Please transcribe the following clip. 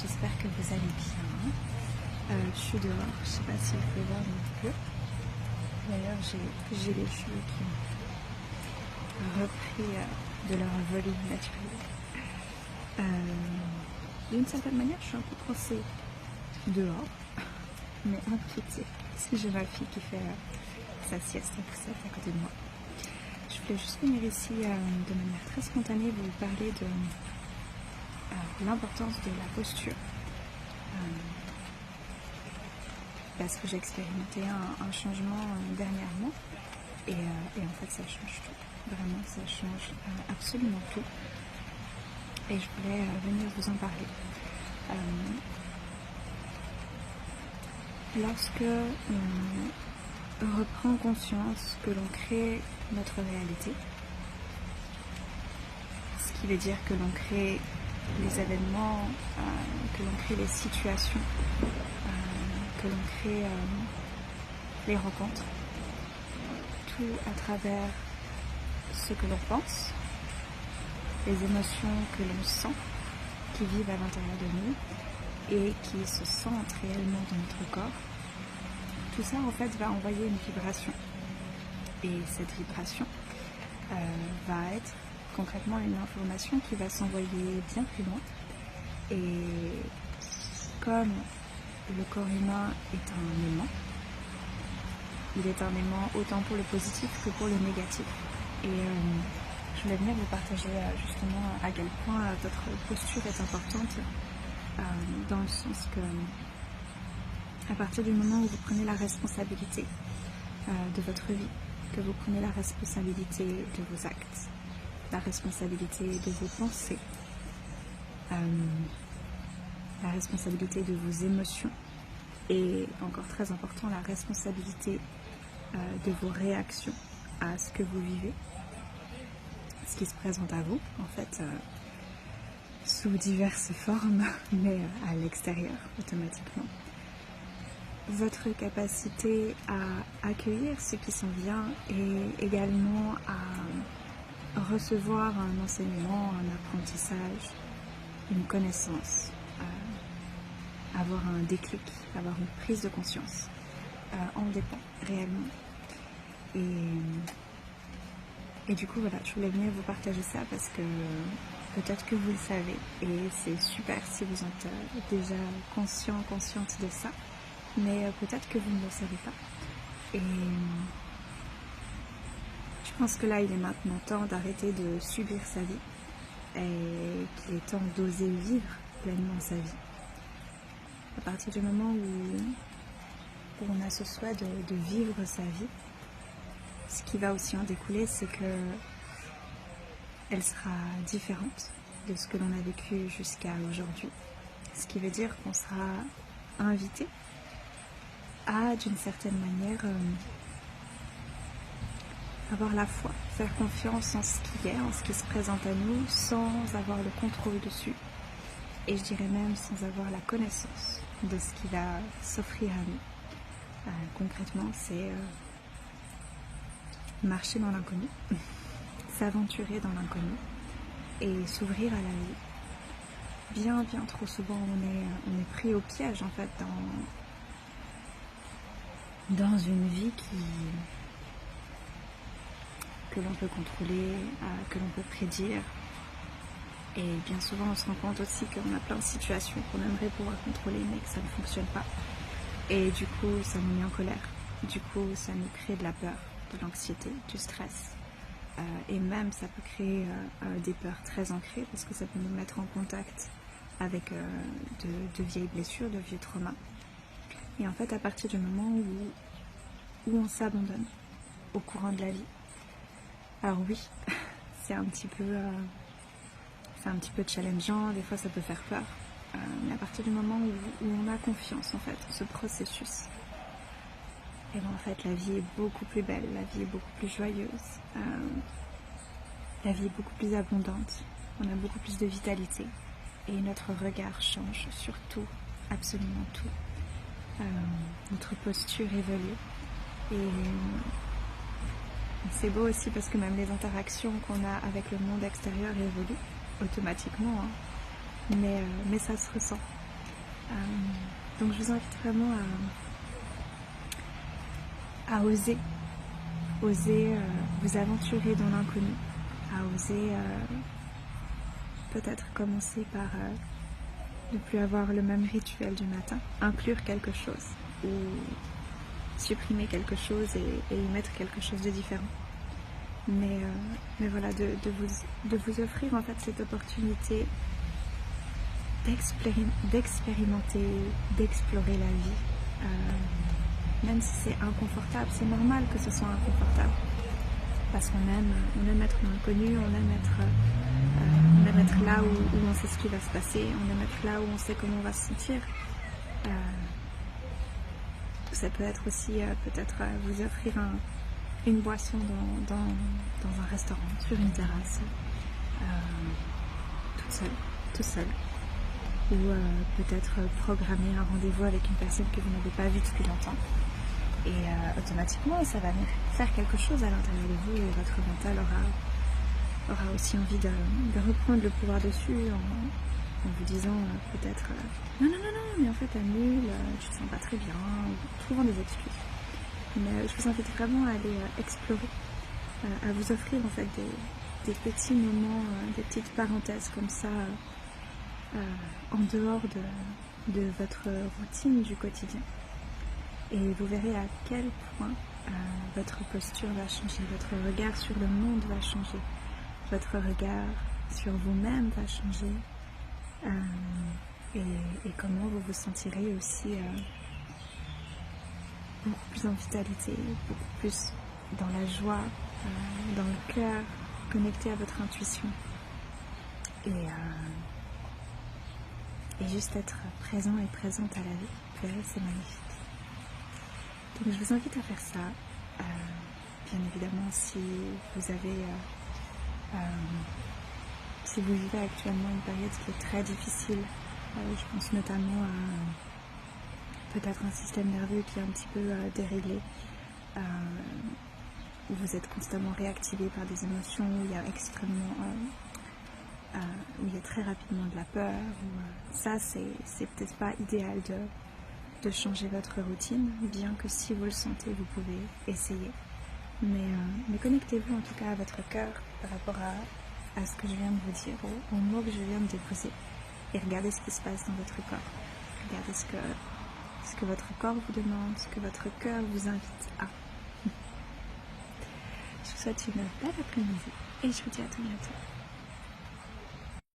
j'espère que vous allez bien. Je suis dehors, je sais pas si vous pouvez voir, mais il pleut. D'ailleurs, j'ai les cheveux qui ont repris de leur volume naturel. D'une certaine manière, je suis un peu coincée dehors, mais un petit, parce que j'ai ma fille qui fait sa sieste en poussette à côté de moi. Je voulais juste venir ici de manière très spontanée vous parler de l'importance de la posture. Parce que j'ai expérimenté un changement dernièrement et en fait ça change tout. Vraiment, ça change absolument tout. Et je voulais venir vous en parler. Lorsque on reprend conscience que l'on crée notre réalité, ce qui veut dire que l'on crée les événements, que l'on crée les situations, que l'on crée les rencontres, tout à travers ce que l'on pense, les émotions que l'on sent, qui vivent à l'intérieur de nous et qui se sentent réellement dans notre corps. Tout ça en fait va envoyer une vibration et cette vibration va être concrètement une information qui va s'envoyer bien plus loin et comme le corps humain est un aimant, il est un aimant autant pour le positif que pour le négatif et je voulais venir vous partager justement à quel point votre posture est importante dans le sens que à partir du moment où vous prenez la responsabilité de votre vie, que vous prenez la responsabilité de vos actes, la responsabilité de vos pensées, la responsabilité de vos émotions et encore très important, la responsabilité de vos réactions à ce que vous vivez, ce qui se présente à vous en fait sous diverses formes mais à l'extérieur automatiquement. Votre capacité à accueillir ce qui s'en vient et également à recevoir un enseignement, un apprentissage, une connaissance, avoir un déclic, avoir une prise de conscience en dépend réellement. Et du coup voilà, je voulais venir vous partager ça parce que peut-être que vous le savez et c'est super si vous êtes déjà consciente de ça. Mais peut-être que vous ne le savez pas. Et je pense que là, il est maintenant temps d'arrêter de subir sa vie et qu'il est temps d'oser vivre pleinement sa vie. À partir du moment où on a ce souhait de vivre sa vie, ce qui va aussi en découler, c'est que elle sera différente de ce que l'on a vécu jusqu'à aujourd'hui. Ce qui veut dire qu'on sera invité à, d'une certaine manière, avoir la foi, faire confiance en ce qui est, en ce qui se présente à nous, sans avoir le contrôle dessus. Et je dirais même sans avoir la connaissance de ce qui va s'offrir à nous. Concrètement, c'est marcher dans l'inconnu, s'aventurer dans l'inconnu et s'ouvrir à la vie. Bien trop souvent, on est pris au piège, en fait, dans une vie que l'on peut contrôler, que l'on peut prédire. Et bien souvent on se rend compte aussi qu'on a plein de situations qu'on aimerait pouvoir contrôler mais que ça ne fonctionne pas. Et du coup ça nous met en colère. Du coup ça nous crée de la peur, de l'anxiété, du stress. Et même ça peut créer des peurs très ancrées parce que ça peut nous mettre en contact avec de vieilles blessures, de vieux traumas. Et en fait, à partir du moment où on s'abandonne au courant de la vie, alors oui, c'est un petit peu challengeant, des fois ça peut faire peur, mais à partir du moment où on a confiance en fait en ce processus, et bien en fait la vie est beaucoup plus belle, la vie est beaucoup plus joyeuse, la vie est beaucoup plus abondante, on a beaucoup plus de vitalité et notre regard change sur tout, absolument tout. Notre posture évolue et c'est beau aussi parce que même les interactions qu'on a avec le monde extérieur évoluent automatiquement, hein. Mais ça se ressent Donc je vous invite vraiment à oser vous aventurer dans l'inconnu, à oser peut-être commencer par ne plus avoir le même rituel du matin, inclure quelque chose ou supprimer quelque chose et y mettre quelque chose de différent. Mais voilà, de vous offrir en fait cette opportunité d'expérimenter, d'explorer la vie. Même si c'est inconfortable, c'est normal que ce soit inconfortable. Parce qu'on aime être dans l'inconnu, on aime être là où on sait ce qui va se passer, on aime être là où on sait comment on va se sentir. Ça peut être aussi peut-être vous offrir une boisson dans un restaurant, sur une terrasse, tout seul. Ou peut-être programmer un rendez-vous avec une personne que vous n'avez pas vue depuis longtemps. Et automatiquement, ça va faire quelque chose à l'intérieur de vous et votre mental aura aussi envie de reprendre le pouvoir dessus en vous disant peut-être non, mais en fait annule, tu te sens pas très bien, ou trouvant des excuses. Mais je vous invite vraiment à aller explorer, à vous offrir en fait des petits moments, des petites parenthèses comme ça, en dehors de votre routine du quotidien. Et vous verrez à quel point votre posture va changer, votre regard sur le monde va changer, votre regard sur vous-même va changer, et comment vous vous sentirez aussi beaucoup plus en vitalité, beaucoup plus dans la joie, dans le cœur, connecté à votre intuition. Et juste être présent et présente à la vie. Vous verrez, c'est magnifique. Donc je vous invite à faire ça. Bien évidemment, si vous vivez actuellement une période qui est très difficile, je pense notamment à peut-être un système nerveux qui est un petit peu déréglé, où vous êtes constamment réactivé par des émotions, où il y a où il y a très rapidement de la peur, ça c'est peut-être pas idéal de changer votre routine, bien que si vous le sentez, vous pouvez essayer. Mais connectez-vous en tout cas à votre cœur par rapport à ce que je viens de vous dire, aux mots que je viens de déposer, et regardez ce qui se passe dans votre corps. Regardez ce que votre corps vous demande, ce que votre cœur vous invite à. Je vous souhaite une belle après-midi et je vous dis à très bientôt.